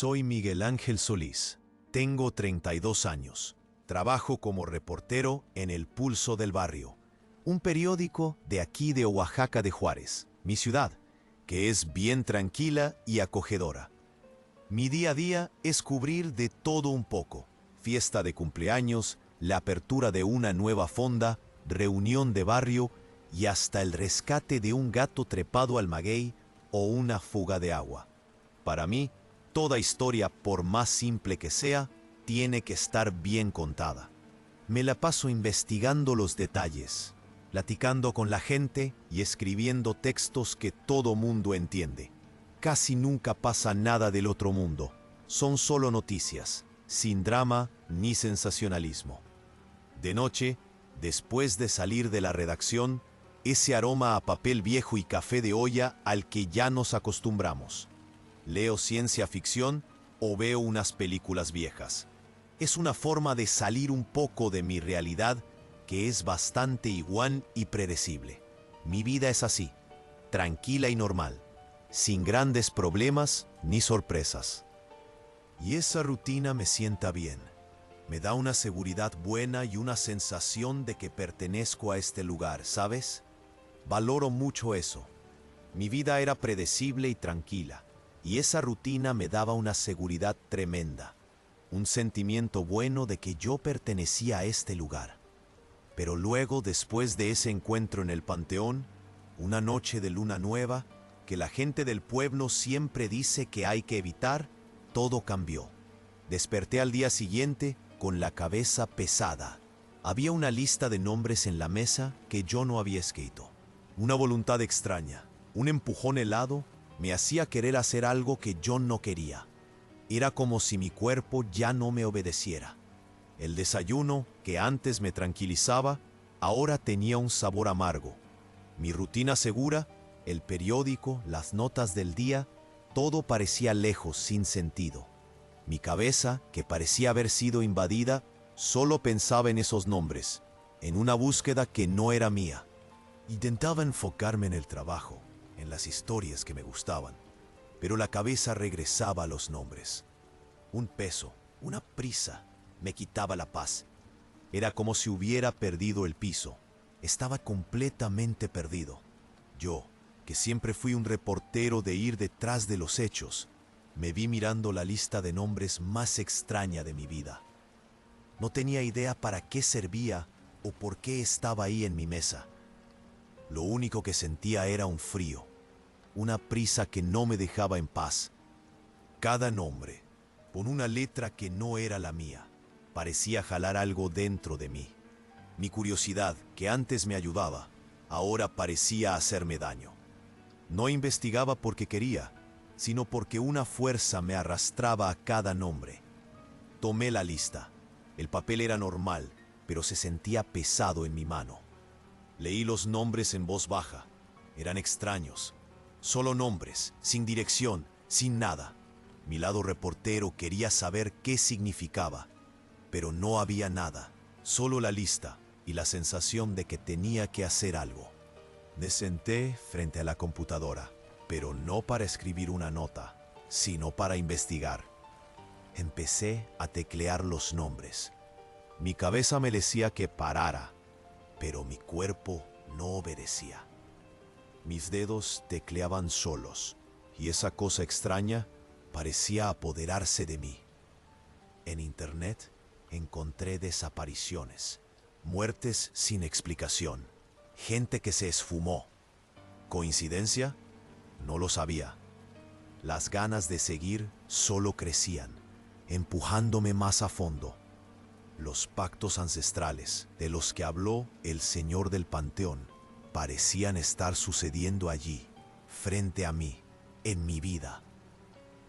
Soy Miguel Ángel Solís. Tengo 32 años. Trabajo como reportero en El Pulso del Barrio, un periódico de aquí de Oaxaca de Juárez, mi ciudad, que es bien tranquila y acogedora. Mi día a día es cubrir de todo un poco: fiesta de cumpleaños, la apertura de una nueva fonda, reunión de barrio y hasta el rescate de un gato trepado al maguey o una fuga de agua. Para mí, toda historia, por más simple que sea, tiene que estar bien contada. Me la paso investigando los detalles, platicando con la gente y escribiendo textos que todo mundo entiende. Casi nunca pasa nada del otro mundo. Son solo noticias, sin drama ni sensacionalismo. De noche, después de salir de la redacción, ese aroma a papel viejo y café de olla al que ya nos acostumbramos. Leo ciencia ficción o veo unas películas viejas. Es una forma de salir un poco de mi realidad, que es bastante igual y predecible. Mi vida es así, tranquila y normal, sin grandes problemas ni sorpresas. Y esa rutina me sienta bien. Me da una seguridad buena y una sensación de que pertenezco a este lugar, ¿sabes? Valoro mucho eso. Mi vida era predecible y tranquila, y esa rutina me daba una seguridad tremenda, un sentimiento bueno de que yo pertenecía a este lugar. Pero luego, después de ese encuentro en el Panteón, una noche de luna nueva, que la gente del pueblo siempre dice que hay que evitar, todo cambió. Desperté al día siguiente con la cabeza pesada. Había una lista de nombres en la mesa que yo no había escrito. Una voluntad extraña, un empujón helado, me hacía querer hacer algo que yo no quería. Era como si mi cuerpo ya no me obedeciera. El desayuno, que antes me tranquilizaba, ahora tenía un sabor amargo. Mi rutina segura, el periódico, las notas del día, todo parecía lejos, sin sentido. Mi cabeza, que parecía haber sido invadida, solo pensaba en esos nombres, en una búsqueda que no era mía. Intentaba enfocarme en el trabajo, en las historias que me gustaban, pero la cabeza regresaba a los nombres. Un peso, una prisa, me quitaba la paz. Era como si hubiera perdido el piso. Estaba completamente perdido. Yo, que siempre fui un reportero de ir detrás de los hechos, me vi mirando la lista de nombres más extraña de mi vida. No tenía idea para qué servía o por qué estaba ahí en mi mesa. Lo único que sentía era un frío, una prisa que no me dejaba en paz. Cada nombre, con una letra que no era la mía, parecía jalar algo dentro de mí. Mi curiosidad, que antes me ayudaba, ahora parecía hacerme daño. No investigaba porque quería, sino porque una fuerza me arrastraba a cada nombre. Tomé la lista. El papel era normal, pero se sentía pesado en mi mano. Leí los nombres en voz baja. Eran extraños. Solo nombres, sin dirección, sin nada. Mi lado reportero quería saber qué significaba, pero no había nada, solo la lista y la sensación de que tenía que hacer algo. Me senté frente a la computadora, pero no para escribir una nota, sino para investigar. Empecé a teclear los nombres. Mi cabeza me decía que parara, pero mi cuerpo no obedecía. Mis dedos tecleaban solos, y esa cosa extraña parecía apoderarse de mí. En internet encontré desapariciones, muertes sin explicación, gente que se esfumó. ¿Coincidencia? No lo sabía. Las ganas de seguir solo crecían, empujándome más a fondo. Los pactos ancestrales de los que habló el Señor del Panteón parecían estar sucediendo allí, frente a mí, en mi vida.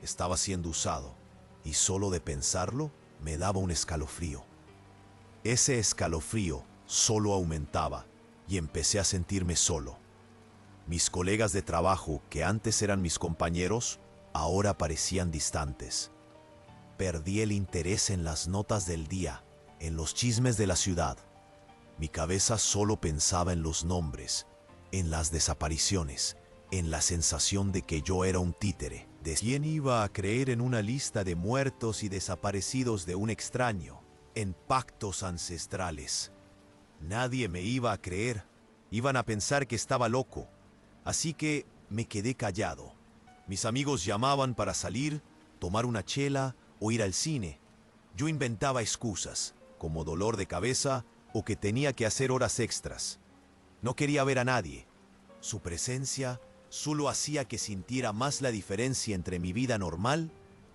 Estaba siendo usado, y solo de pensarlo me daba un escalofrío. Ese escalofrío solo aumentaba y empecé a sentirme solo. Mis colegas de trabajo, que antes eran mis compañeros, ahora parecían distantes. Perdí el interés en las notas del día, en los chismes de la ciudad. Mi cabeza solo pensaba en los nombres, en las desapariciones, en la sensación de que yo era un títere, ¿De quién iba a creer en una lista de muertos y desaparecidos de un extraño, en pactos ancestrales? Nadie me iba a creer. Iban a pensar que estaba loco. Así que me quedé callado. Mis amigos llamaban para salir, tomar una chela o ir al cine. Yo inventaba excusas, como dolor de cabeza o que tenía que hacer horas extras. No quería ver a nadie. Su presencia solo hacía que sintiera más la diferencia entre mi vida normal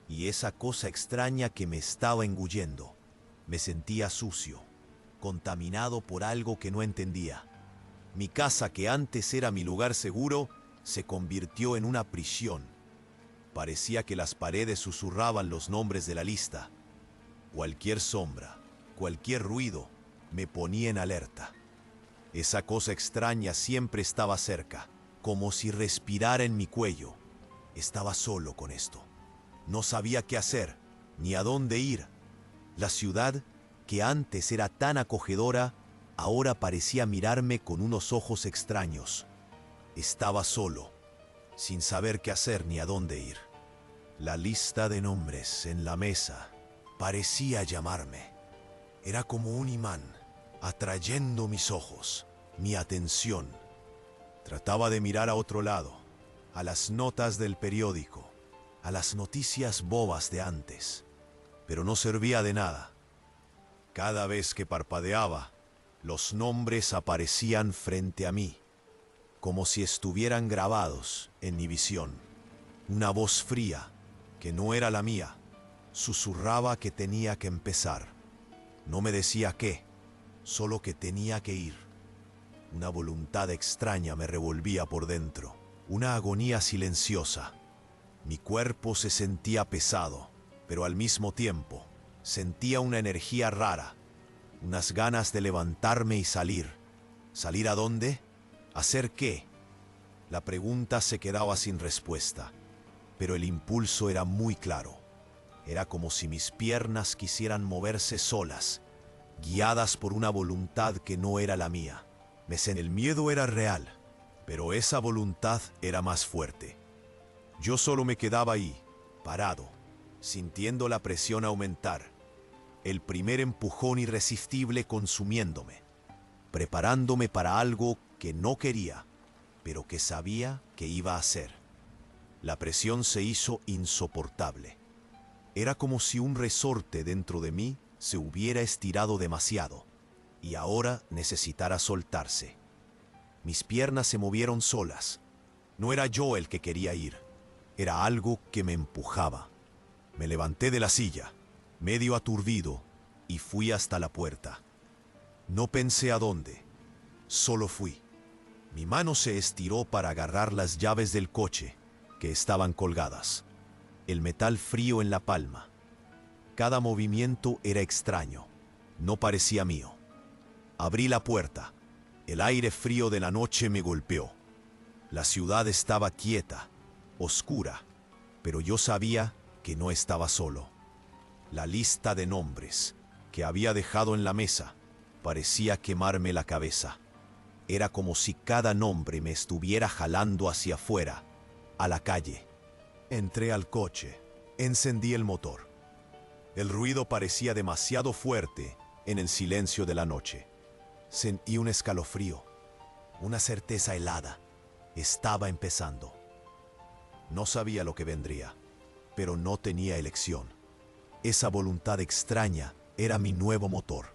y esa cosa extraña que me estaba engullendo. Me sentía sucio, contaminado por algo que no entendía. Mi casa, que antes era mi lugar seguro, se convirtió en una prisión. Parecía que las paredes susurraban los nombres de la lista. Cualquier sombra, cualquier ruido, me ponía en alerta. Esa cosa extraña siempre estaba cerca, como si respirara en mi cuello. Estaba solo con esto. No sabía qué hacer, ni a dónde ir. La ciudad, que antes era tan acogedora, ahora parecía mirarme con unos ojos extraños. Estaba solo, sin saber qué hacer ni a dónde ir. La lista de nombres en la mesa parecía llamarme. Era como un imán, atrayendo mis ojos, mi atención. Trataba de mirar a otro lado, a las notas del periódico, a las noticias bobas de antes, pero no servía de nada. Cada vez que parpadeaba, los nombres aparecían frente a mí, como si estuvieran grabados en mi visión. Una voz fría, que no era la mía, susurraba que tenía que empezar. No me decía qué, solo que tenía que ir. Una voluntad extraña me revolvía por dentro, una agonía silenciosa. Mi cuerpo se sentía pesado, pero al mismo tiempo sentía una energía rara, unas ganas de levantarme y salir. ¿Salir a dónde? ¿Hacer qué? La pregunta se quedaba sin respuesta, pero el impulso era muy claro. Era como si mis piernas quisieran moverse solas, guiadas por una voluntad que no era la mía. El miedo era real, pero esa voluntad era más fuerte. Yo solo me quedaba ahí, parado, sintiendo la presión aumentar. El primer empujón irresistible consumiéndome, preparándome para algo que no quería, pero que sabía que iba a hacer. La presión se hizo insoportable. Era como si un resorte dentro de mí se hubiera estirado demasiado y ahora necesitara soltarse. Mis piernas se movieron solas. No era yo el que quería ir, era algo que me empujaba. Me levanté de la silla, medio aturdido, y fui hasta la puerta. No pensé a dónde, solo fui. Mi mano se estiró para agarrar las llaves del coche, que estaban colgadas. El metal frío en la palma. Cada movimiento era extraño, no parecía mío. Abrí la puerta. El aire frío de la noche me golpeó. La ciudad estaba quieta, oscura, pero yo sabía que no estaba solo. La lista de nombres que había dejado en la mesa parecía quemarme la cabeza. Era como si cada nombre me estuviera jalando hacia afuera, a la calle. Entré al coche, encendí el motor. El ruido parecía demasiado fuerte en el silencio de la noche. Sentí un escalofrío, una certeza helada. Estaba empezando. No sabía lo que vendría, pero no tenía elección. Esa voluntad extraña era mi nuevo motor.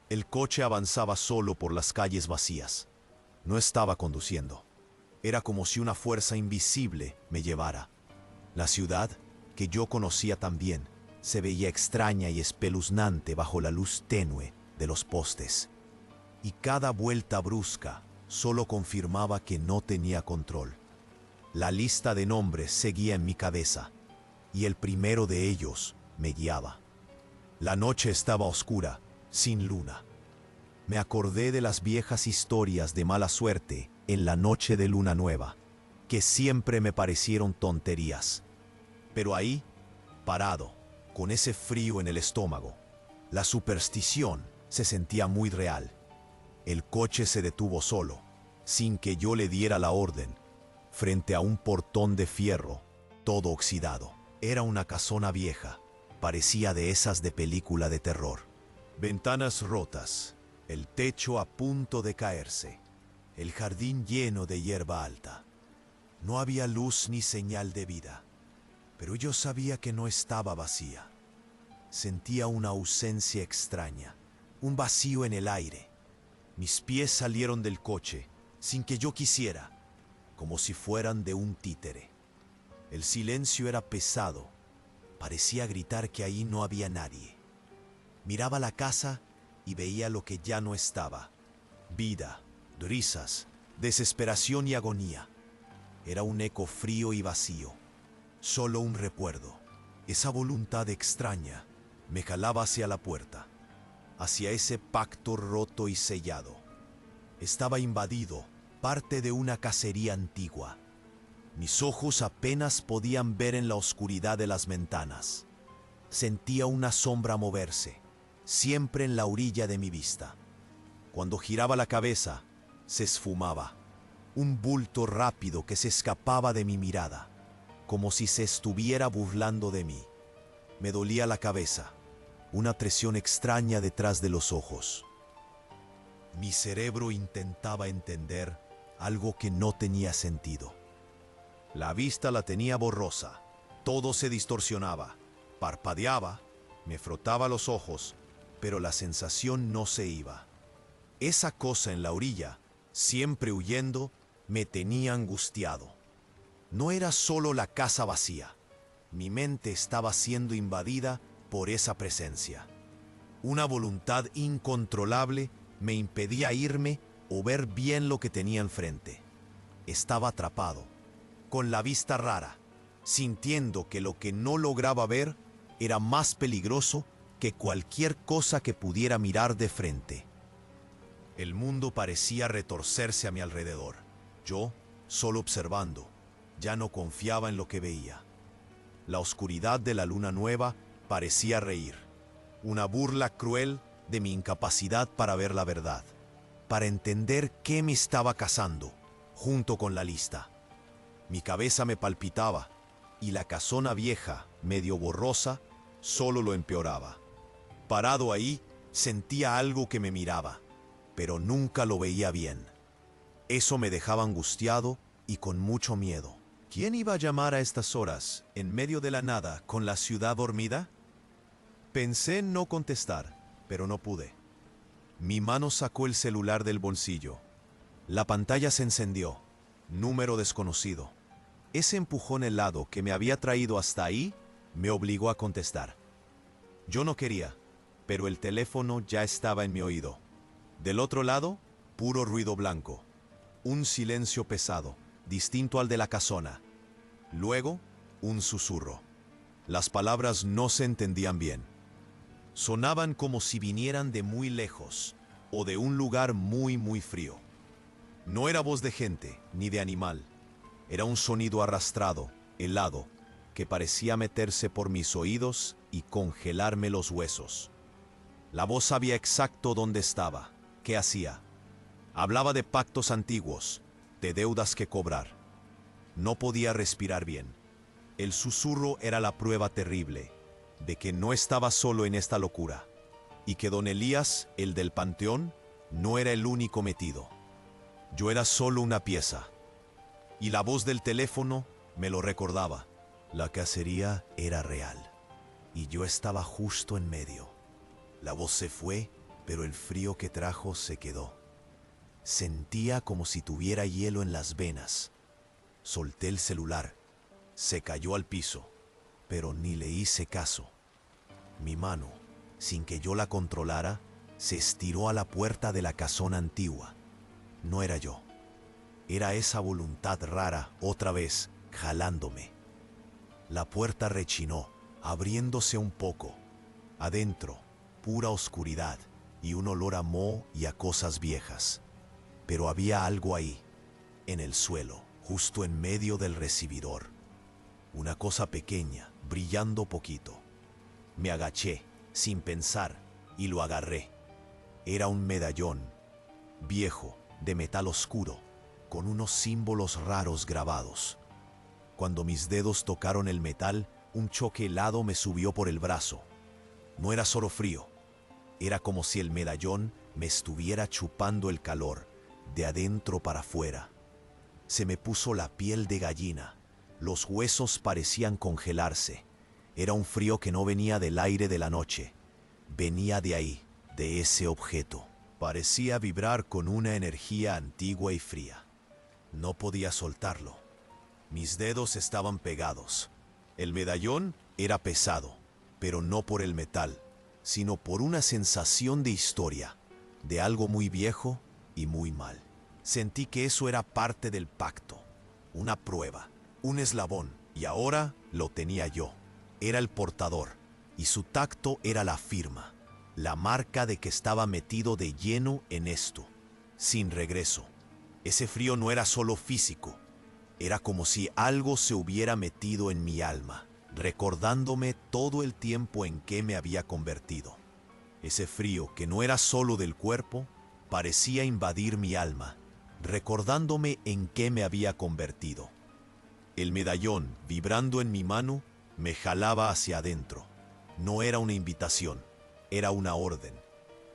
El coche avanzaba solo por las calles vacías. No estaba conduciendo. Era como si una fuerza invisible me llevara. La ciudad, que yo conocía tan bien, se veía extraña y espeluznante bajo la luz tenue de los postes. Y cada vuelta brusca solo confirmaba que no tenía control. La lista de nombres seguía en mi cabeza, y el primero de ellos me guiaba. La noche estaba oscura, sin luna. Me acordé de las viejas historias de mala suerte en la noche de luna nueva, que siempre me parecieron tonterías. Pero ahí, parado, con ese frío en el estómago, la superstición se sentía muy real. El coche se detuvo solo, sin que yo le diera la orden, frente a un portón de fierro. todo oxidado. Era una casona vieja, parecía de esas de película de terror. Ventanas rotas, el techo a punto de caerse, el jardín lleno de hierba alta. No había luz ni señal de vida, pero yo sabía que no estaba vacía. Sentía una ausencia extraña, un vacío en el aire. Mis pies salieron del coche, sin que yo quisiera, como si fueran de un títere. El silencio era pesado, parecía gritar que ahí no había nadie. Miraba la casa y veía lo que ya no estaba. Vida, risas, desesperación y agonía. Era un eco frío y vacío, solo un recuerdo. Esa voluntad extraña me jalaba hacia la puerta, hacia ese pacto roto y sellado. Estaba invadido, parte de una cacería antigua. Mis ojos apenas podían ver en la oscuridad de las ventanas. Sentía una sombra moverse, siempre en la orilla de mi vista. Cuando giraba la cabeza, se esfumaba. Un bulto rápido que se escapaba de mi mirada, como si se estuviera burlando de mí. Me dolía la cabeza, una presión extraña detrás de los ojos. Mi cerebro intentaba entender algo que no tenía sentido. La vista la tenía borrosa, todo se distorsionaba, parpadeaba, me frotaba los ojos, pero la sensación no se iba. Esa cosa en la orilla, siempre huyendo, me tenía angustiado. No era solo la casa vacía, mi mente estaba siendo invadida por esa presencia. Una voluntad incontrolable me impedía irme o ver bien lo que tenía enfrente. Estaba atrapado, con la vista rara, sintiendo que lo que no lograba ver era más peligroso que cualquier cosa que pudiera mirar de frente. El mundo parecía retorcerse a mi alrededor. Yo, solo observando, ya no confiaba en lo que veía. La oscuridad de la luna nueva parecía reír, una burla cruel de mi incapacidad para ver la verdad, para entender qué me estaba cazando, junto con la lista. Mi cabeza me palpitaba, y la casona vieja, medio borrosa, solo lo empeoraba. Parado ahí, sentía algo que me miraba, pero nunca lo veía bien. Eso me dejaba angustiado y con mucho miedo. ¿Quién iba a llamar a estas horas, en medio de la nada, con la ciudad dormida? Pensé en no contestar, pero no pude. Mi mano sacó el celular del bolsillo. La pantalla se encendió. Número desconocido. Ese empujón helado que me había traído hasta ahí me obligó a contestar. Yo no quería, pero el teléfono ya estaba en mi oído. Del otro lado, puro ruido blanco. Un silencio pesado, distinto al de la casona. Luego, un susurro. Las palabras no se entendían bien. Sonaban como si vinieran de muy lejos o de un lugar muy, muy frío. No era voz de gente ni de animal. Era un sonido arrastrado, helado, que parecía meterse por mis oídos y congelarme los huesos. La voz sabía exacto dónde estaba, qué hacía. Hablaba de pactos antiguos, de deudas que cobrar. No podía respirar bien. El susurro era la prueba terrible de que no estaba solo en esta locura y que don Elías, el del panteón, no era el único metido. Yo era solo una pieza. Y la voz del teléfono me lo recordaba. La cacería era real y yo estaba justo en medio. La voz se fue, pero el frío que trajo se quedó. Sentía como si tuviera hielo en las venas. Solté el celular. Se cayó al piso, pero ni le hice caso. Mi mano, sin que yo la controlara, se estiró a la puerta de la casona antigua. No era yo. Era esa voluntad rara, otra vez, jalándome. La puerta rechinó, abriéndose un poco. Adentro, pura oscuridad y un olor a moho y a cosas viejas. Pero había algo ahí, en el suelo, justo en medio del recibidor. Una cosa pequeña, brillando poquito. Me agaché, sin pensar, y lo agarré. Era un medallón, viejo, de metal oscuro, con unos símbolos raros grabados. Cuando mis dedos tocaron el metal, un choque helado me subió por el brazo. No era solo frío, era como si el medallón me estuviera chupando el calor, de adentro para afuera. Se me puso la piel de gallina, los huesos parecían congelarse. Era un frío que no venía del aire de la noche, venía de ahí, de ese objeto. Parecía vibrar con una energía antigua y fría. No podía soltarlo. Mis dedos estaban pegados. El medallón era pesado, pero no por el metal, sino por una sensación de historia, de algo muy viejo y muy mal. Sentí que eso era parte del pacto, una prueba, un eslabón, y ahora lo tenía yo. Era el portador, y su tacto era la firma, la marca de que estaba metido de lleno en esto, sin regreso. Ese frío no era solo físico, era como si algo se hubiera metido en mi alma, recordándome todo el tiempo en que me había convertido. Ese frío, que no era solo del cuerpo, parecía invadir mi alma, recordándome en qué me había convertido. El medallón, vibrando en mi mano, me jalaba hacia adentro. No era una invitación, era una orden.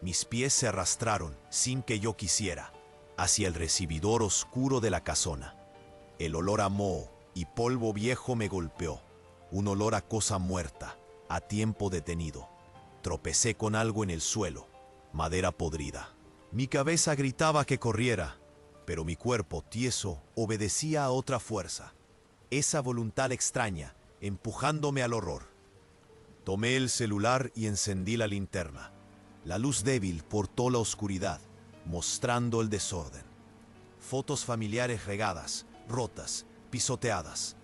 Mis pies se arrastraron, sin que yo quisiera, hacia el recibidor oscuro de la casona. El olor a moho y polvo viejo me golpeó, un olor a cosa muerta, a tiempo detenido. Tropecé con algo en el suelo, madera podrida. Mi cabeza gritaba que corriera, pero mi cuerpo tieso obedecía a otra fuerza, esa voluntad extraña, empujándome al horror. Tomé el celular y encendí la linterna. La luz débil cortó la oscuridad, mostrando el desorden. Fotos familiares regadas, rotas, pisoteadas.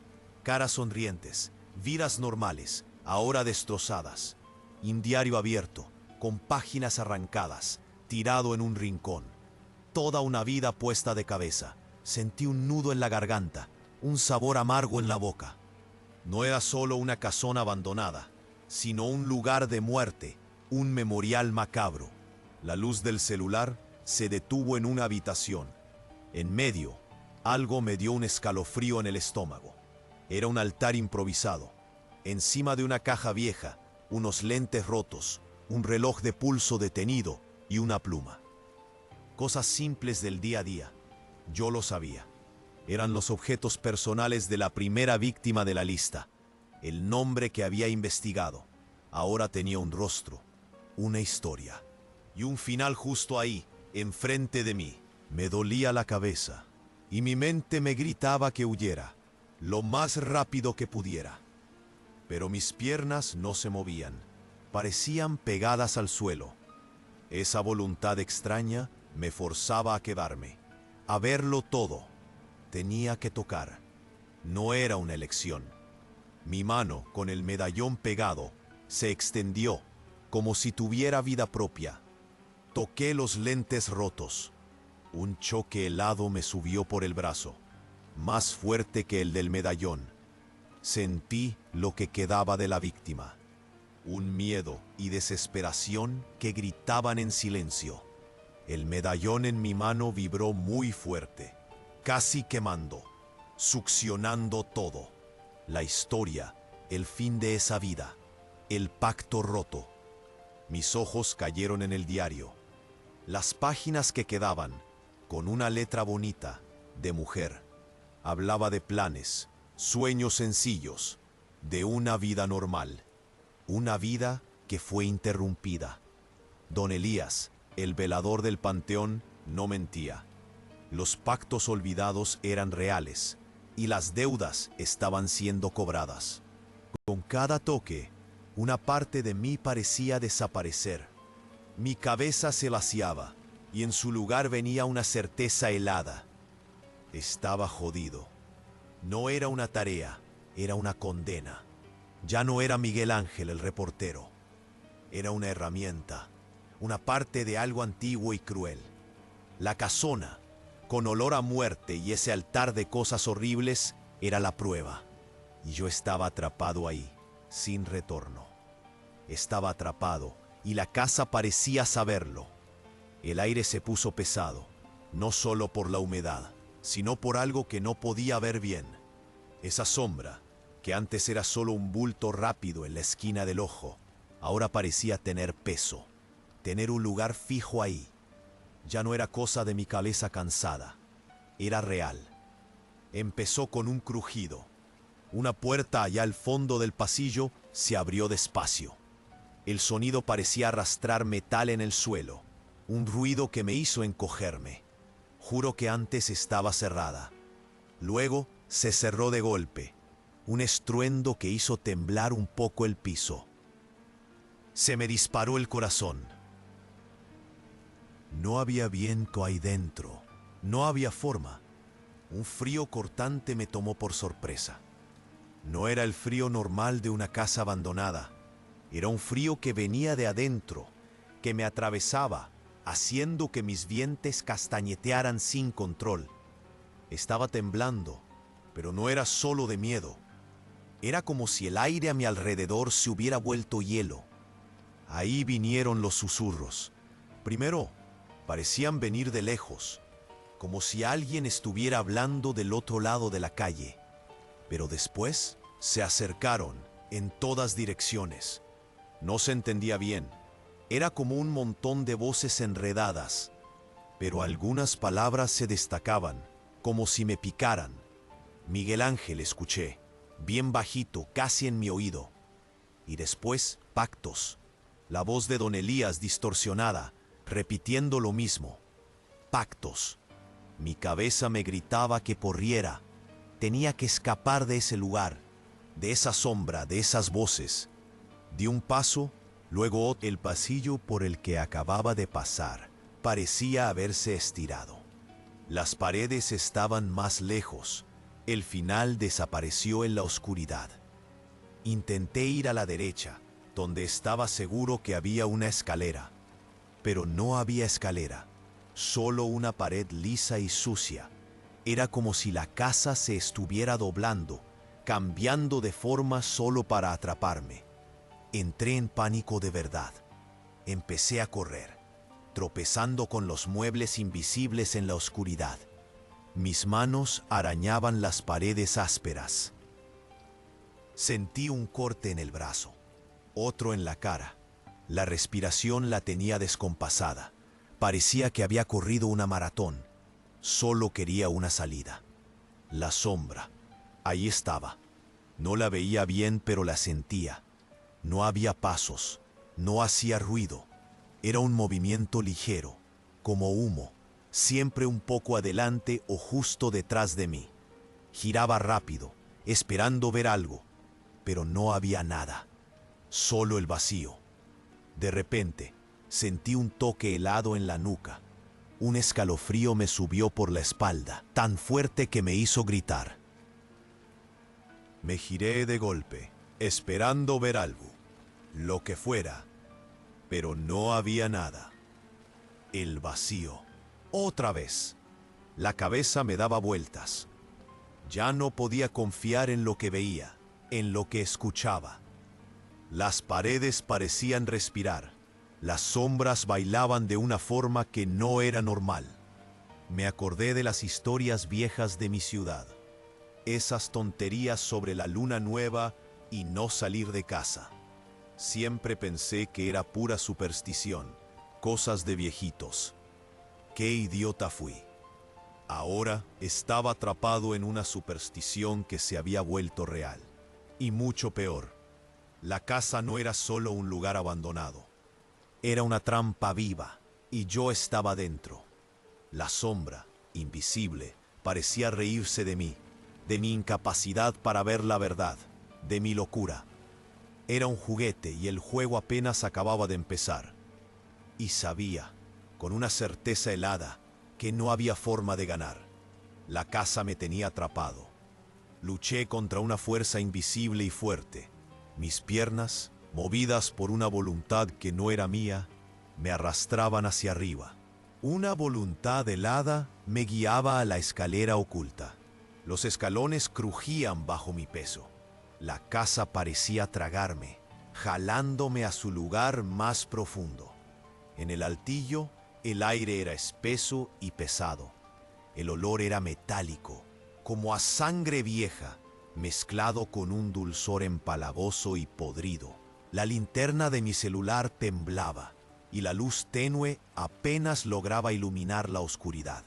Caras sonrientes, vidas normales, ahora destrozadas. Un diario abierto, con páginas arrancadas, tirado en un rincón. Toda una vida puesta de cabeza. Sentí un nudo en la garganta, un sabor amargo en la boca. No era solo una casona abandonada, sino un lugar de muerte, un memorial macabro. La luz del celular se detuvo en una habitación. En medio, algo me dio un escalofrío en el estómago. Era un altar improvisado. Encima de una caja vieja, unos lentes rotos, un reloj de pulso detenido y una pluma. Cosas simples del día a día. Yo lo sabía. Eran los objetos personales de la primera víctima de la lista. El nombre que había investigado. Ahora tenía un rostro, una historia. Y un final justo ahí, enfrente de mí. Me dolía la cabeza. Y mi mente me gritaba que huyera, lo más rápido que pudiera. Pero mis piernas no se movían, parecían pegadas al suelo. Esa voluntad extraña me forzaba a quedarme, a verlo todo. Tenía que tocar. No era una elección. Mi mano, con el medallón pegado, se extendió, como si tuviera vida propia. Toqué los lentes rotos. Un choque helado me subió por el brazo, más fuerte que el del medallón. Sentí lo que quedaba de la víctima. Un miedo y desesperación que gritaban en silencio. El medallón en mi mano vibró muy fuerte, casi quemando, succionando todo. La historia, el fin de esa vida, el pacto roto. Mis ojos cayeron en el diario. Las páginas que quedaban, con una letra bonita, de mujer, hablaba de planes, sueños sencillos, de una vida normal. Una vida que fue interrumpida. Don Elías, el velador del panteón, no mentía. Los pactos olvidados eran reales y las deudas estaban siendo cobradas. Con cada toque, una parte de mí parecía desaparecer. Mi cabeza se vaciaba y en su lugar venía una certeza helada. Estaba jodido. No era una tarea, era una condena. Ya no era Miguel Ángel el reportero. Era una herramienta, una parte de algo antiguo y cruel. La casona, con olor a muerte y ese altar de cosas horribles, era la prueba. Y yo estaba atrapado ahí, sin retorno. Estaba atrapado y la casa parecía saberlo. El aire se puso pesado, no solo por la humedad, sino por algo que no podía ver bien. Esa sombra, que antes era solo un bulto rápido en la esquina del ojo, ahora parecía tener peso, tener un lugar fijo ahí. Ya no era cosa de mi cabeza cansada, era real. Empezó con un crujido. Una puerta allá al fondo del pasillo se abrió despacio. El sonido parecía arrastrar metal en el suelo, un ruido que me hizo encogerme. Juro que antes estaba cerrada. Luego se cerró de golpe, un estruendo que hizo temblar un poco el piso. Se me disparó el corazón. No había viento ahí dentro, no había forma. Un frío cortante me tomó por sorpresa. No era el frío normal de una casa abandonada. Era un frío que venía de adentro, que me atravesaba, haciendo que mis dientes castañetearan sin control. Estaba temblando, pero no era solo de miedo. Era como si el aire a mi alrededor se hubiera vuelto hielo. Ahí vinieron los susurros. Primero, parecían venir de lejos, como si alguien estuviera hablando del otro lado de la calle. Pero después se acercaron en todas direcciones. No se entendía bien. Era como un montón de voces enredadas, pero algunas palabras se destacaban, como si me picaran. Miguel Ángel escuché, bien bajito, casi en mi oído. Y después, pactos. La voz de don Elías distorsionada, repitiendo lo mismo. Pactos. Mi cabeza me gritaba que corriera. Tenía que escapar de ese lugar, de esa sombra, de esas voces. Di un paso, luego otro. El pasillo por el que acababa de pasar parecía haberse estirado. Las paredes estaban más lejos. El final desapareció en la oscuridad. Intenté ir a la derecha, donde estaba seguro que había una escalera. Pero no había escalera, solo una pared lisa y sucia. Era como si la casa se estuviera doblando, cambiando de forma solo para atraparme. Entré en pánico de verdad. Empecé a correr, tropezando con los muebles invisibles en la oscuridad. Mis manos arañaban las paredes ásperas. Sentí un corte en el brazo, otro en la cara. La respiración la tenía descompasada. Parecía que había corrido una maratón. Solo quería una salida. La sombra. Ahí estaba. No la veía bien, pero la sentía. No había pasos. No hacía ruido. Era un movimiento ligero, como humo, siempre un poco adelante o justo detrás de mí. Giraba rápido, esperando ver algo, pero no había nada. Solo el vacío. De repente, sentí un toque helado en la nuca. Un escalofrío me subió por la espalda, tan fuerte que me hizo gritar. Me giré de golpe, esperando ver algo, lo que fuera, pero no había nada. El vacío. Otra vez. La cabeza me daba vueltas. Ya no podía confiar en lo que veía, en lo que escuchaba. Las paredes parecían respirar. Las sombras bailaban de una forma que no era normal. Me acordé de las historias viejas de mi ciudad. Esas tonterías sobre la luna nueva y no salir de casa. Siempre pensé que era pura superstición, cosas de viejitos. ¡Qué idiota fui! Ahora estaba atrapado en una superstición que se había vuelto real. Y mucho peor, la casa no era solo un lugar abandonado. Era una trampa viva, y yo estaba dentro. La sombra, invisible, parecía reírse de mí, de mi incapacidad para ver la verdad, de mi locura. Era un juguete y el juego apenas acababa de empezar. Y sabía, con una certeza helada, que no había forma de ganar. La casa me tenía atrapado. Luché contra una fuerza invisible y fuerte. Mis piernas, movidas por una voluntad que no era mía, me arrastraban hacia arriba. Una voluntad helada me guiaba a la escalera oculta. Los escalones crujían bajo mi peso. La casa parecía tragarme, jalándome a su lugar más profundo. En el altillo, el aire era espeso y pesado. El olor era metálico, como a sangre vieja, mezclado con un dulzor empalagoso y podrido. La linterna de mi celular temblaba y la luz tenue apenas lograba iluminar la oscuridad.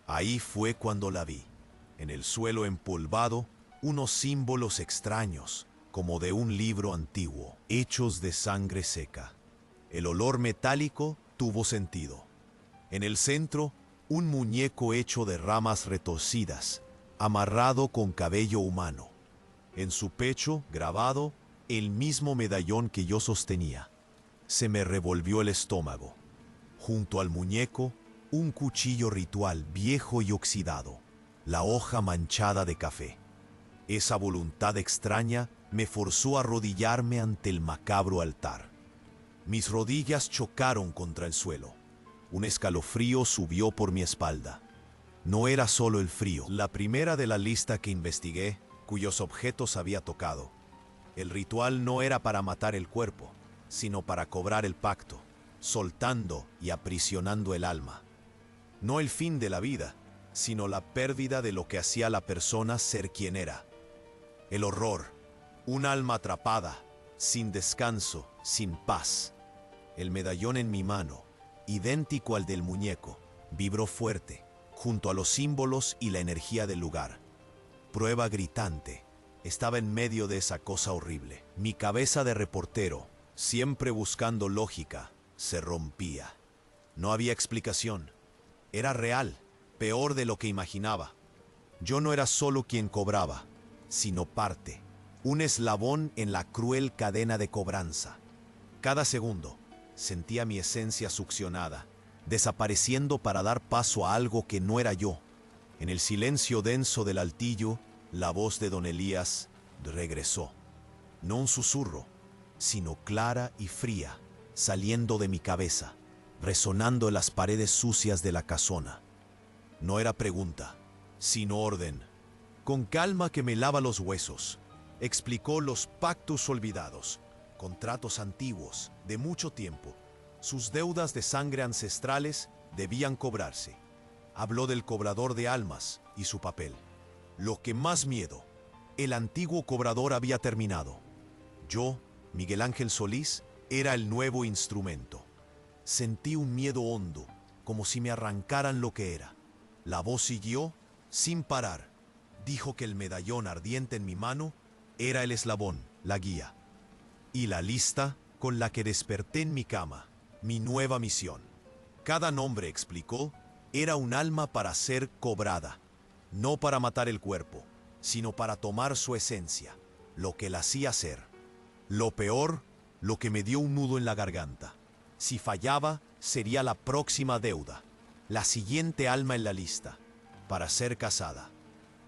Ahí fue cuando la vi. En el suelo empolvado, unos símbolos extraños, como de un libro antiguo, hechos de sangre seca. El olor metálico tuvo sentido. En el centro, un muñeco hecho de ramas retorcidas, amarrado con cabello humano. En su pecho, grabado, el mismo medallón que yo sostenía. Se me revolvió el estómago. Junto al muñeco, un cuchillo ritual viejo y oxidado, la hoja manchada de café. Esa voluntad extraña me forzó a arrodillarme ante el macabro altar. Mis rodillas chocaron contra el suelo. Un escalofrío subió por mi espalda. No era solo el frío. La primera de la lista que investigué, cuyos objetos había tocado. El ritual no era para matar el cuerpo, sino para cobrar el pacto, soltando y aprisionando el alma. No el fin de la vida, sino la pérdida de lo que hacía a la persona ser quien era. El horror, un alma atrapada, sin descanso, sin paz. El medallón en mi mano, idéntico al del muñeco, vibró fuerte, junto a los símbolos y la energía del lugar. Prueba gritante, estaba en medio de esa cosa horrible. Mi cabeza de reportero, siempre buscando lógica, se rompía. No había explicación. Era real, peor de lo que imaginaba. Yo no era solo quien cobraba, sino parte, un eslabón en la cruel cadena de cobranza. Cada segundo, sentía mi esencia succionada, desapareciendo para dar paso a algo que no era yo. En el silencio denso del altillo, la voz de don Elías regresó. No un susurro, sino clara y fría, saliendo de mi cabeza, resonando en las paredes sucias de la casona. No era pregunta, sino orden. Con calma que me lava los huesos, explicó los pactos olvidados, contratos antiguos, de mucho tiempo. Sus deudas de sangre ancestrales debían cobrarse. Habló del cobrador de almas y su papel. Lo que más miedo, el antiguo cobrador había terminado. Yo, Miguel Ángel Solís, era el nuevo instrumento. Sentí un miedo hondo, como si me arrancaran lo que era. La voz siguió, sin parar. Dijo que el medallón ardiente en mi mano era el eslabón, la guía. Y la lista con la que desperté en mi cama, mi nueva misión. Cada nombre, explicó, era un alma para ser cobrada. No para matar el cuerpo, sino para tomar su esencia, lo que la hacía ser. Lo peor, lo que me dio un nudo en la garganta. Si fallaba, sería la próxima deuda, la siguiente alma en la lista, para ser casada.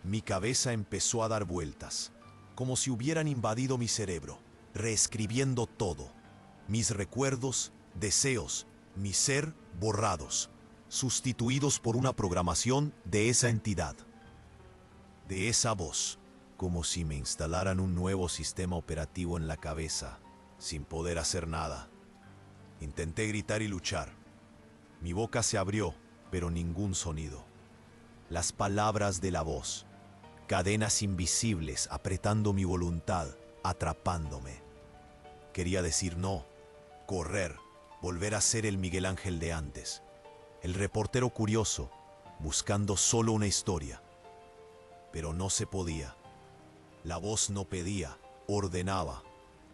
Mi cabeza empezó a dar vueltas, como si hubieran invadido mi cerebro, reescribiendo todo. Mis recuerdos, deseos, mi ser borrados, sustituidos por una programación de esa entidad. De esa voz, como si me instalaran un nuevo sistema operativo en la cabeza, sin poder hacer nada. Intenté gritar y luchar. Mi boca se abrió, pero ningún sonido. Las palabras de la voz, cadenas invisibles apretando mi voluntad, atrapándome. Quería decir no, correr, volver a ser el Miguel Ángel de antes. El reportero curioso, buscando solo una historia. Pero no se podía. La voz no pedía, ordenaba.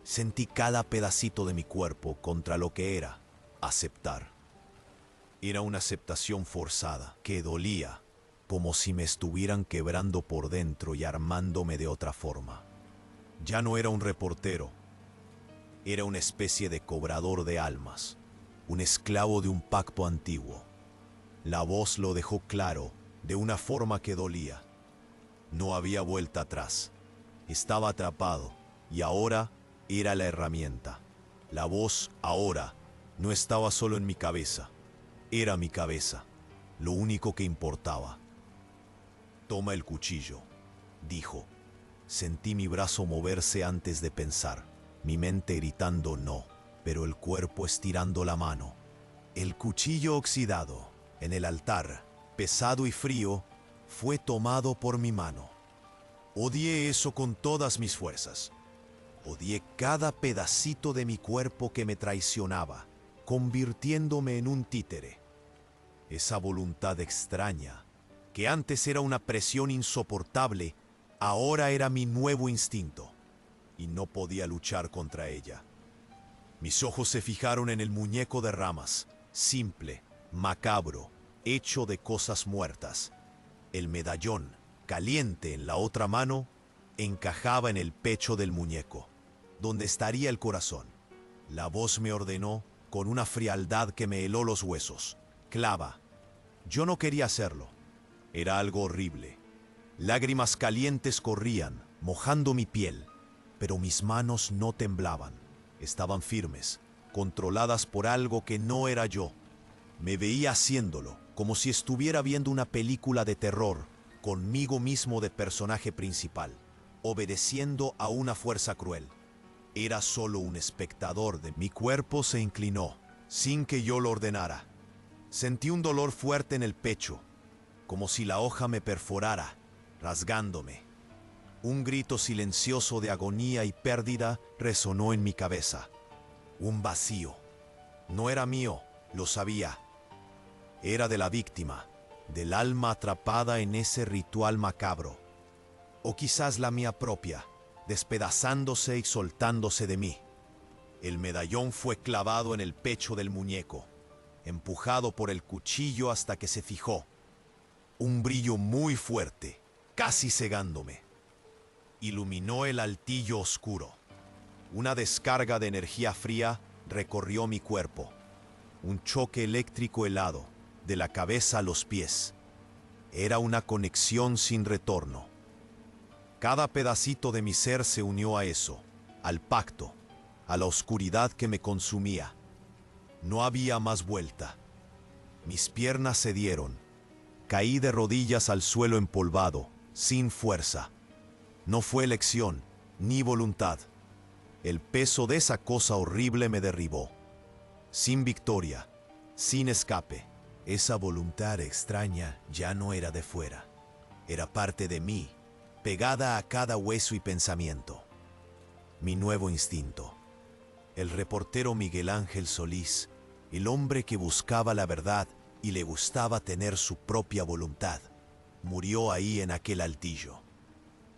Sentí cada pedacito de mi cuerpo contra lo que era aceptar. Era una aceptación forzada, que dolía, como si me estuvieran quebrando por dentro y armándome de otra forma. Ya no era un reportero. Era una especie de cobrador de almas, un esclavo de un pacto antiguo. La voz lo dejó claro, de una forma que dolía. No había vuelta atrás. Estaba atrapado, y ahora era la herramienta. La voz, ahora, no estaba solo en mi cabeza. Era mi cabeza, lo único que importaba. Toma el cuchillo, dijo. Sentí mi brazo moverse antes de pensar, mi mente gritando no, pero el cuerpo estirando la mano. El cuchillo oxidado, en el altar, pesado y frío, fue tomado por mi mano. Odié eso con todas mis fuerzas. Odié cada pedacito de mi cuerpo que me traicionaba, convirtiéndome en un títere. Esa voluntad extraña, que antes era una presión insoportable, ahora era mi nuevo instinto, y no podía luchar contra ella. Mis ojos se fijaron en el muñeco de ramas, simple, macabro, hecho de cosas muertas. El medallón, caliente en la otra mano, encajaba en el pecho del muñeco, donde estaría el corazón. La voz me ordenó, con una frialdad que me heló los huesos: clava. Yo no quería hacerlo. Era algo horrible. Lágrimas calientes corrían, mojando mi piel, pero mis manos no temblaban. Estaban firmes, controladas por algo que no era yo. Me veía haciéndolo, como si estuviera viendo una película de terror, conmigo mismo de personaje principal, obedeciendo a una fuerza cruel. Era solo un espectador de mi cuerpo. Se inclinó, sin que yo lo ordenara. Sentí un dolor fuerte en el pecho, como si la hoja me perforara, rasgándome. Un grito silencioso de agonía y pérdida resonó en mi cabeza. Un vacío. No era mío, lo sabía. Era de la víctima, del alma atrapada en ese ritual macabro. O quizás la mía propia, despedazándose y soltándose de mí. El medallón fue clavado en el pecho del muñeco, empujado por el cuchillo hasta que se fijó. Un brillo muy fuerte, casi cegándome, iluminó el altillo oscuro. Una descarga de energía fría recorrió mi cuerpo. Un choque eléctrico helado, de la cabeza a los pies. Era una conexión sin retorno. Cada pedacito de mi ser se unió a eso, al pacto, a la oscuridad que me consumía. No había más vuelta. Mis piernas cedieron. Caí de rodillas al suelo empolvado, sin fuerza. No fue elección, ni voluntad. El peso de esa cosa horrible me derribó. Sin victoria, sin escape. Esa voluntad extraña ya no era de fuera. Era parte de mí, pegada a cada hueso y pensamiento. Mi nuevo instinto. El reportero Miguel Ángel Solís, el hombre que buscaba la verdad y le gustaba tener su propia voluntad, murió ahí en aquel altillo.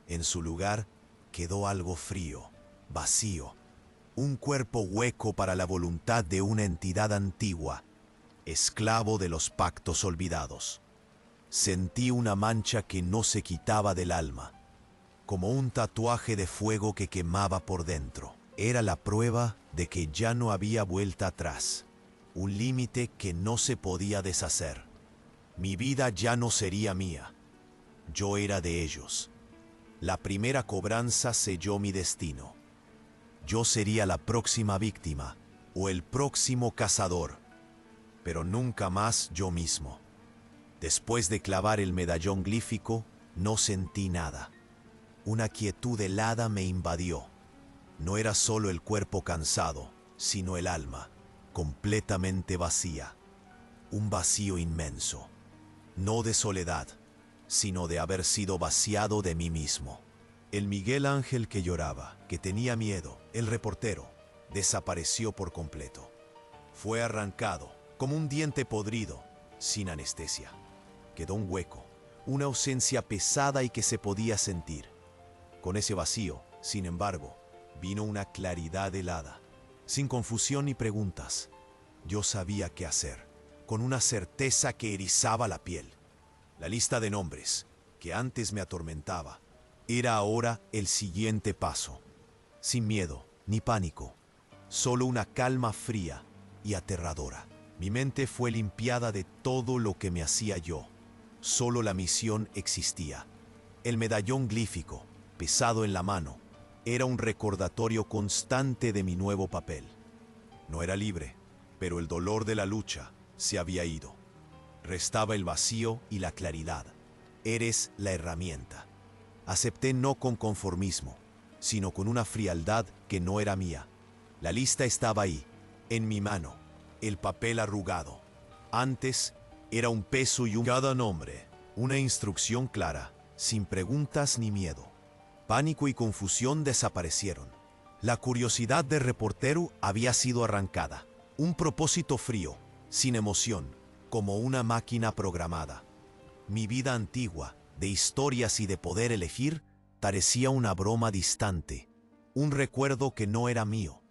En su lugar quedó algo frío, vacío, un cuerpo hueco para la voluntad de una entidad antigua, esclavo de los pactos olvidados. Sentí una mancha que no se quitaba del alma, como un tatuaje de fuego que quemaba por dentro. Era la prueba de que ya no había vuelta atrás, un límite que no se podía deshacer. Mi vida ya no sería mía, yo era de ellos. La primera cobranza selló mi destino. Yo sería la próxima víctima o el próximo cazador, pero nunca más yo mismo. Después de clavar el medallón glífico, no sentí nada. Una quietud helada me invadió. No era solo el cuerpo cansado, sino el alma, completamente vacía. Un vacío inmenso, no de soledad, sino de haber sido vaciado de mí mismo. El Miguel Ángel que lloraba, que tenía miedo, el reportero, desapareció por completo. Fue arrancado, como un diente podrido, sin anestesia. Quedó un hueco, una ausencia pesada y que se podía sentir. Con ese vacío, sin embargo, vino una claridad helada, sin confusión ni preguntas. Yo sabía qué hacer, con una certeza que erizaba la piel. La lista de nombres, que antes me atormentaba, era ahora el siguiente paso. Sin miedo ni pánico, solo una calma fría y aterradora. Mi mente fue limpiada de todo lo que me hacía yo. Solo la misión existía. El medallón glífico, pesado en la mano, era un recordatorio constante de mi nuevo papel. No era libre, pero el dolor de la lucha se había ido. Restaba el vacío y la claridad. Eres la herramienta. Acepté no con conformismo, sino con una frialdad que no era mía. La lista estaba ahí, en mi mano, el papel arrugado. Antes era un peso y cada nombre, una instrucción clara, sin preguntas ni miedo. Pánico y confusión desaparecieron. La curiosidad del reportero había sido arrancada. Un propósito frío, sin emoción, como una máquina programada. Mi vida antigua, de historias y de poder elegir, parecía una broma distante, un recuerdo que no era mío.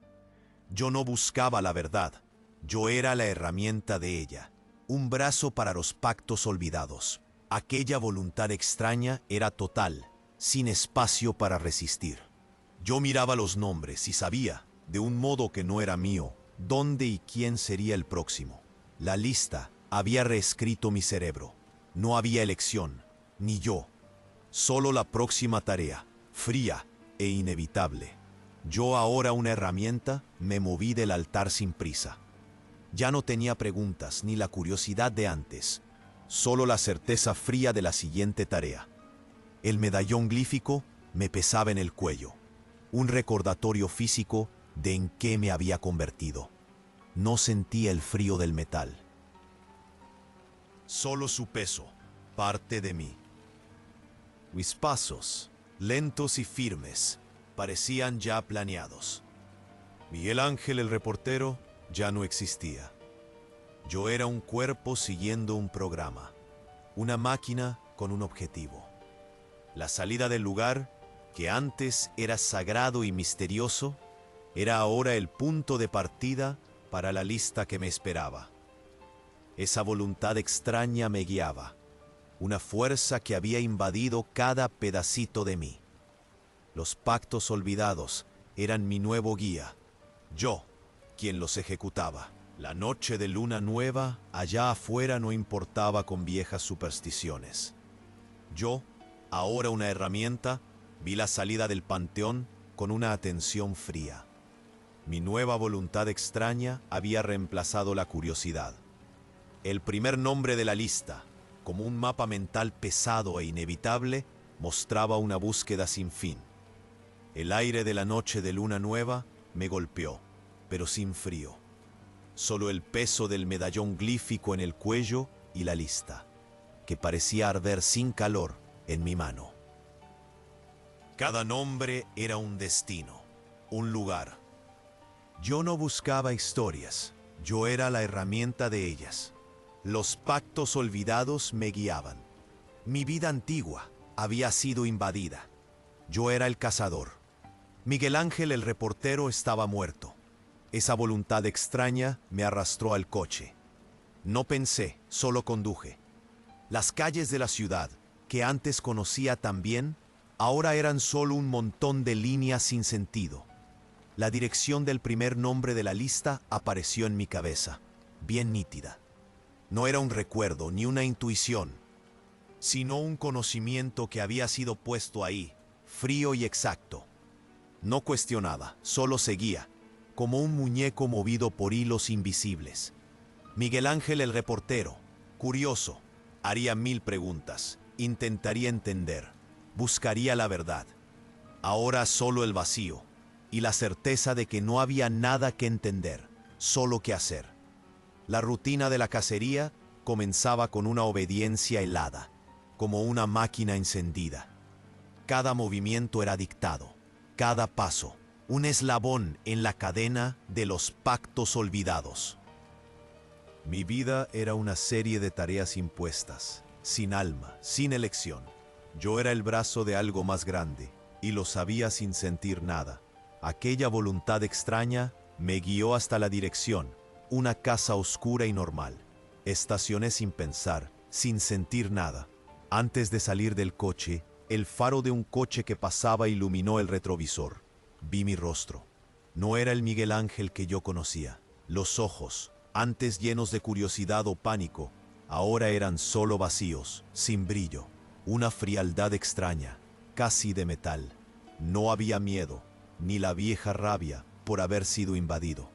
Yo no buscaba la verdad, yo era la herramienta de ella, un brazo para los pactos olvidados. Aquella voluntad extraña era total, sin espacio para resistir. Yo miraba los nombres y sabía, de un modo que no era mío, dónde y quién sería el próximo. La lista había reescrito mi cerebro. No había elección, ni yo. Solo la próxima tarea, fría e inevitable. Yo, ahora una herramienta, me moví del altar sin prisa. Ya no tenía preguntas ni la curiosidad de antes, solo la certeza fría de la siguiente tarea. El medallón glífico me pesaba en el cuello, un recordatorio físico de en qué me había convertido. No sentía el frío del metal. Solo su peso, parte de mí. Mis pasos, lentos y firmes, parecían ya planeados. Miguel Ángel, el reportero, ya no existía. Yo era un cuerpo siguiendo un programa, una máquina con un objetivo. La salida del lugar, que antes era sagrado y misterioso, era ahora el punto de partida para la lista que me esperaba. Esa voluntad extraña me guiaba, una fuerza que había invadido cada pedacito de mí. Los pactos olvidados eran mi nuevo guía, yo quien los ejecutaba. La noche de luna nueva allá afuera no importaba con viejas supersticiones. Yo, ahora una herramienta, vi la salida del panteón con una atención fría. Mi nueva voluntad extraña había reemplazado la curiosidad. El primer nombre de la lista, como un mapa mental pesado e inevitable, mostraba una búsqueda sin fin. El aire de la noche de luna nueva me golpeó, pero sin frío. Solo el peso del medallón glífico en el cuello y la lista, que parecía arder sin calor en mi mano. Cada nombre era un destino, un lugar. Yo no buscaba historias, yo era la herramienta de ellas. Los pactos olvidados me guiaban. Mi vida antigua había sido invadida. Yo era el cazador. Miguel Ángel, el reportero, estaba muerto. Esa voluntad extraña me arrastró al coche. No pensé, solo conduje. Las calles de la ciudad, que antes conocía tan bien, ahora eran solo un montón de líneas sin sentido. La dirección del primer nombre de la lista apareció en mi cabeza, bien nítida. No era un recuerdo ni una intuición, sino un conocimiento que había sido puesto ahí, frío y exacto. No cuestionaba, solo seguía, como un muñeco movido por hilos invisibles. Miguel Ángel, el reportero, curioso, haría 1000 preguntas, intentaría entender, buscaría la verdad. Ahora solo el vacío y la certeza de que no había nada que entender, solo que hacer. La rutina de la cacería comenzaba con una obediencia helada, como una máquina encendida. Cada movimiento era dictado, cada paso, un eslabón en la cadena de los pactos olvidados. Mi vida era una serie de tareas impuestas, sin alma, sin elección. Yo era el brazo de algo más grande, y lo sabía sin sentir nada. Aquella voluntad extraña me guió hasta la dirección, una casa oscura y normal. Estacioné sin pensar, sin sentir nada. Antes de salir del coche, el faro de un coche que pasaba iluminó el retrovisor. Vi mi rostro. No era el Miguel Ángel que yo conocía. Los ojos, antes llenos de curiosidad o pánico, ahora eran solo vacíos, sin brillo. Una frialdad extraña, casi de metal. No había miedo, ni la vieja rabia por haber sido invadido.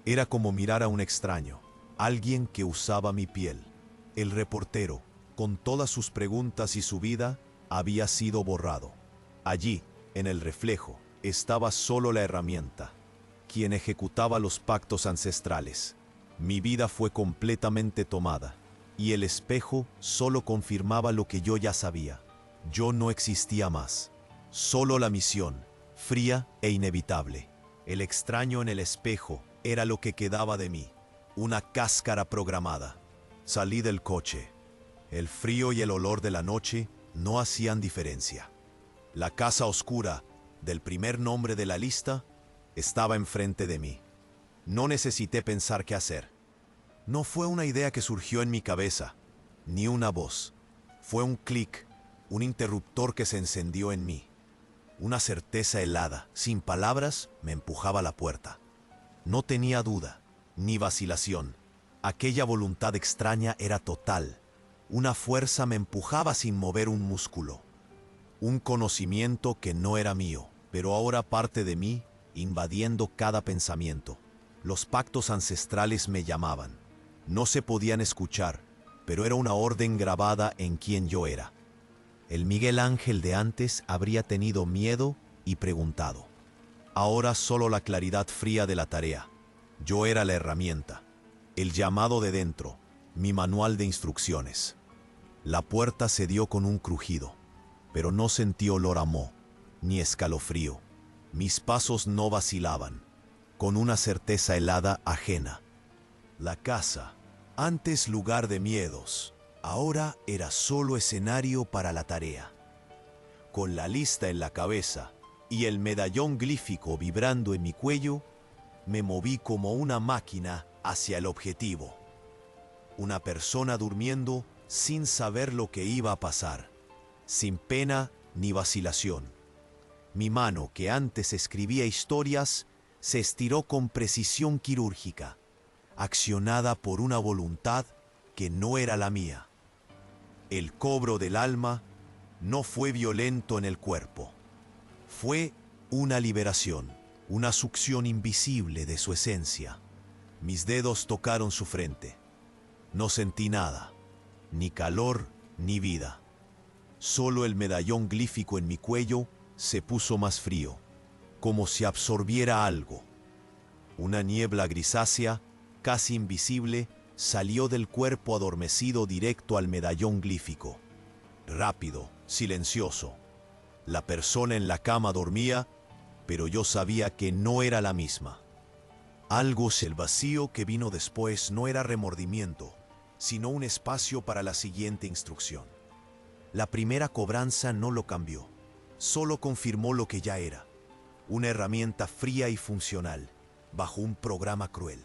Era como mirar a un extraño, alguien que usaba mi piel. El reportero, con todas sus preguntas y su vida, había sido borrado. Allí, en el reflejo, estaba solo la herramienta, quien ejecutaba los pactos ancestrales. Mi vida fue completamente tomada, y el espejo solo confirmaba lo que yo ya sabía. Yo no existía más. Solo la misión, fría e inevitable. El extraño en el espejo era lo que quedaba de mí, una cáscara programada. Salí del coche. El frío y el olor de la noche no hacían diferencia. La casa oscura del primer nombre de la lista estaba enfrente de mí. No necesité pensar qué hacer. No fue una idea que surgió en mi cabeza, ni una voz. Fue un clic, un interruptor que se encendió en mí. Una certeza helada, sin palabras, me empujaba a la puerta. No tenía duda, ni vacilación. Aquella voluntad extraña era total. Una fuerza me empujaba sin mover un músculo. Un conocimiento que no era mío, pero ahora parte de mí, invadiendo cada pensamiento. Los pactos ancestrales me llamaban. No se podían escuchar, pero era una orden grabada en quién yo era. El Miguel Ángel de antes habría tenido miedo y preguntado. Ahora solo la claridad fría de la tarea. Yo era la herramienta, el llamado de dentro, mi manual de instrucciones. La puerta se dio con un crujido, pero no sentí olor a moho, ni escalofrío. Mis pasos no vacilaban, con una certeza helada ajena. La casa, antes lugar de miedos, ahora era solo escenario para la tarea. Con la lista en la cabeza y el medallón glífico vibrando en mi cuello, me moví como una máquina hacia el objetivo. Una persona durmiendo sin saber lo que iba a pasar, sin pena ni vacilación. Mi mano, que antes escribía historias, se estiró con precisión quirúrgica, accionada por una voluntad que no era la mía. El cobro del alma no fue violento en el cuerpo. Fue una liberación, una succión invisible de su esencia. Mis dedos tocaron su frente. No sentí nada, ni calor ni vida. Solo el medallón glífico en mi cuello se puso más frío, como si absorbiera algo. Una niebla grisácea, casi invisible, salió del cuerpo adormecido directo al medallón glífico. Rápido, silencioso. La persona en la cama dormía, pero yo sabía que no era la misma. Algo, el vacío que vino después no era remordimiento, sino un espacio para la siguiente instrucción. La primera cobranza no lo cambió, solo confirmó lo que ya era, una herramienta fría y funcional, bajo un programa cruel.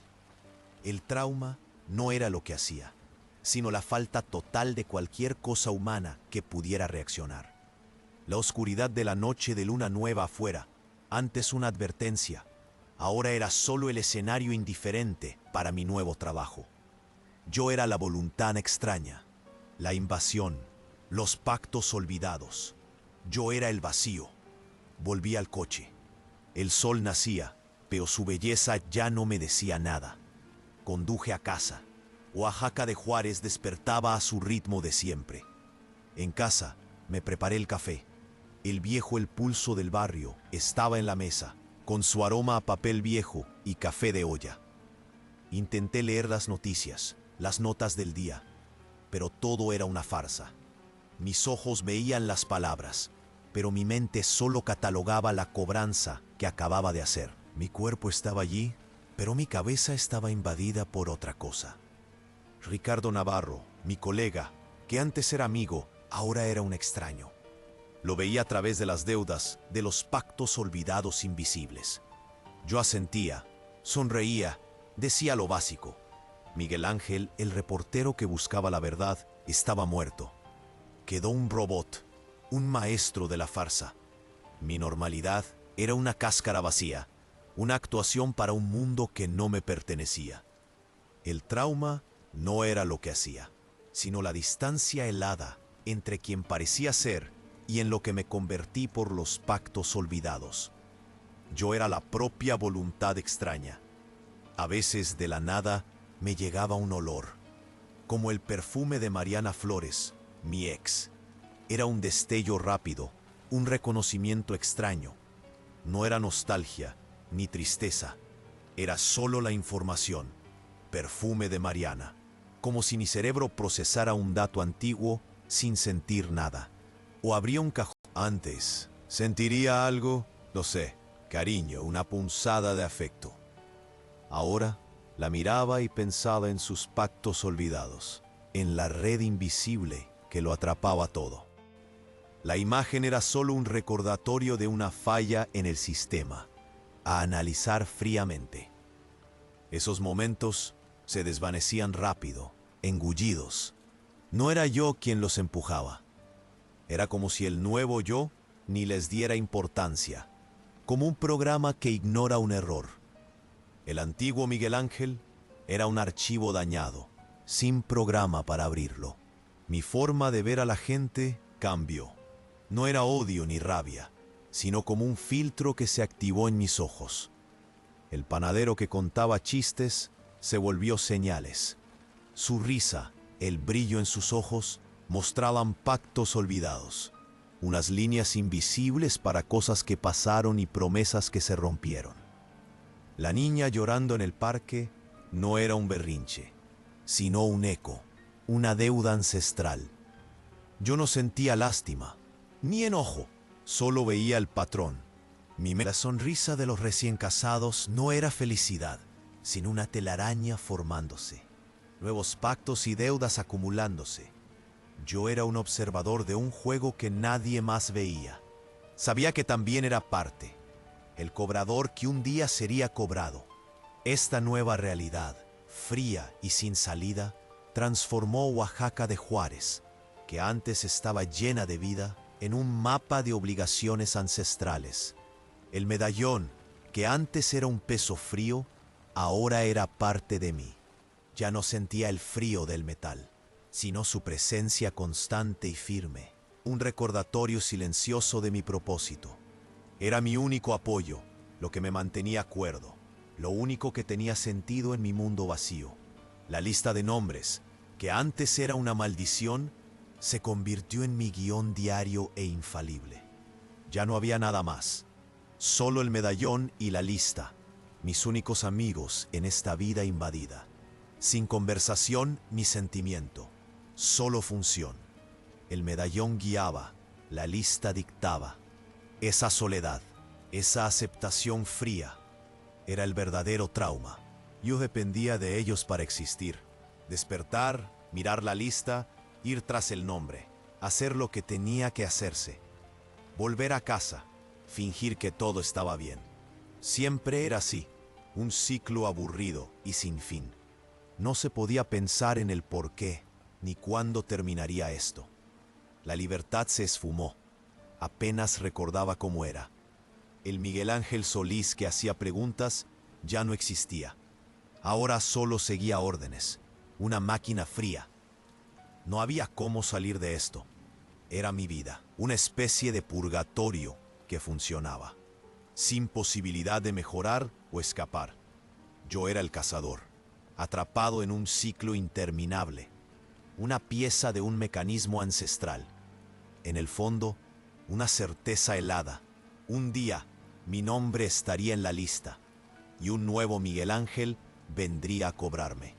El trauma no era lo que hacía, sino la falta total de cualquier cosa humana que pudiera reaccionar. La oscuridad de la noche de luna nueva afuera, antes una advertencia, ahora era solo el escenario indiferente para mi nuevo trabajo. Yo era la voluntad extraña, la invasión, los pactos olvidados. Yo era el vacío. Volví al coche. El sol nacía, pero su belleza ya no me decía nada. Conduje a casa. Oaxaca de Juárez despertaba a su ritmo de siempre. En casa me preparé el café. El viejo El Pulso del barrio estaba en la mesa, con su aroma a papel viejo y café de olla. Intenté leer las noticias, las notas del día, pero todo era una farsa. Mis ojos veían las palabras, pero mi mente solo catalogaba la cobranza que acababa de hacer. Mi cuerpo estaba allí, pero mi cabeza estaba invadida por otra cosa. Ricardo Navarro, mi colega, que antes era amigo, ahora era un extraño. Lo veía a través de las deudas, de los pactos olvidados invisibles. Yo asentía, sonreía, decía lo básico. Miguel Ángel, el reportero que buscaba la verdad, estaba muerto. Quedó un robot, un maestro de la farsa. Mi normalidad era una cáscara vacía, una actuación para un mundo que no me pertenecía. El trauma no era lo que hacía, sino la distancia helada entre quien parecía ser y en lo que me convertí por los pactos olvidados. Yo era la propia voluntad extraña. A veces de la nada me llegaba un olor, como el perfume de Mariana Flores, mi ex. Era un destello rápido, un reconocimiento extraño. No era nostalgia ni tristeza, era solo la información. Perfume de Mariana, como si mi cerebro procesara un dato antiguo sin sentir nada. O abría un cajón. Antes, Sentiría algo, no sé, cariño, una punzada de afecto. Ahora la miraba y pensaba en sus pactos olvidados, en la red invisible que lo atrapaba todo. La imagen era solo un recordatorio de una falla en el sistema, a analizar fríamente. Esos momentos se desvanecían rápido, engullidos. No era yo quien los empujaba. Era como si el nuevo yo ni les diera importancia, como un programa que ignora un error. El antiguo Miguel Ángel era un archivo dañado, sin programa para abrirlo. Mi forma de ver a la gente cambió. No era odio ni rabia, sino como un filtro que se activó en mis ojos. El panadero que contaba chistes se volvió señales. Su risa, el brillo en sus ojos, mostraban pactos olvidados, unas líneas invisibles para cosas que pasaron y promesas que se rompieron. La niña llorando en el parque no era un berrinche, sino un eco, una deuda ancestral. Yo no sentía lástima, ni enojo, solo veía el patrón. La sonrisa de los recién casados no era felicidad, sino una telaraña formándose, nuevos pactos y deudas acumulándose. Yo era un observador de un juego que nadie más veía. Sabía que también era parte, el cobrador que un día sería cobrado. Esta nueva realidad, fría y sin salida, transformó Oaxaca de Juárez, que antes estaba llena de vida, en un mapa de obligaciones ancestrales. El medallón, que antes era un peso frío, ahora era parte de mí. Ya no sentía el frío del metal, sino su presencia constante y firme, un recordatorio silencioso de mi propósito. Era mi único apoyo, lo que me mantenía cuerdo, lo único que tenía sentido en mi mundo vacío. La lista de nombres, que antes era una maldición, se convirtió en mi guión diario e infalible. Ya no había nada más, solo el medallón y la lista, mis únicos amigos en esta vida invadida. Sin conversación ni sentimiento, solo función. El medallón guiaba, la lista dictaba. Esa soledad, esa aceptación fría, era el verdadero trauma. Yo dependía de ellos para existir. Despertar, mirar la lista, ir tras el nombre, hacer lo que tenía que hacerse. Volver a casa, fingir que todo estaba bien. Siempre era así, un ciclo aburrido y sin fin. No se podía pensar en el por qué, ni cuándo terminaría esto. La libertad se esfumó. Apenas recordaba cómo era. El Miguel Ángel Solís que hacía preguntas ya no existía. Ahora solo seguía órdenes, una máquina fría. No había cómo salir de esto. Era mi vida, una especie de purgatorio que funcionaba, sin posibilidad de mejorar o escapar. Yo era el cazador, atrapado en un ciclo interminable, una pieza de un mecanismo ancestral. En el fondo, una certeza helada. Un día, mi nombre estaría en la lista, y un nuevo Miguel Ángel vendría a cobrarme.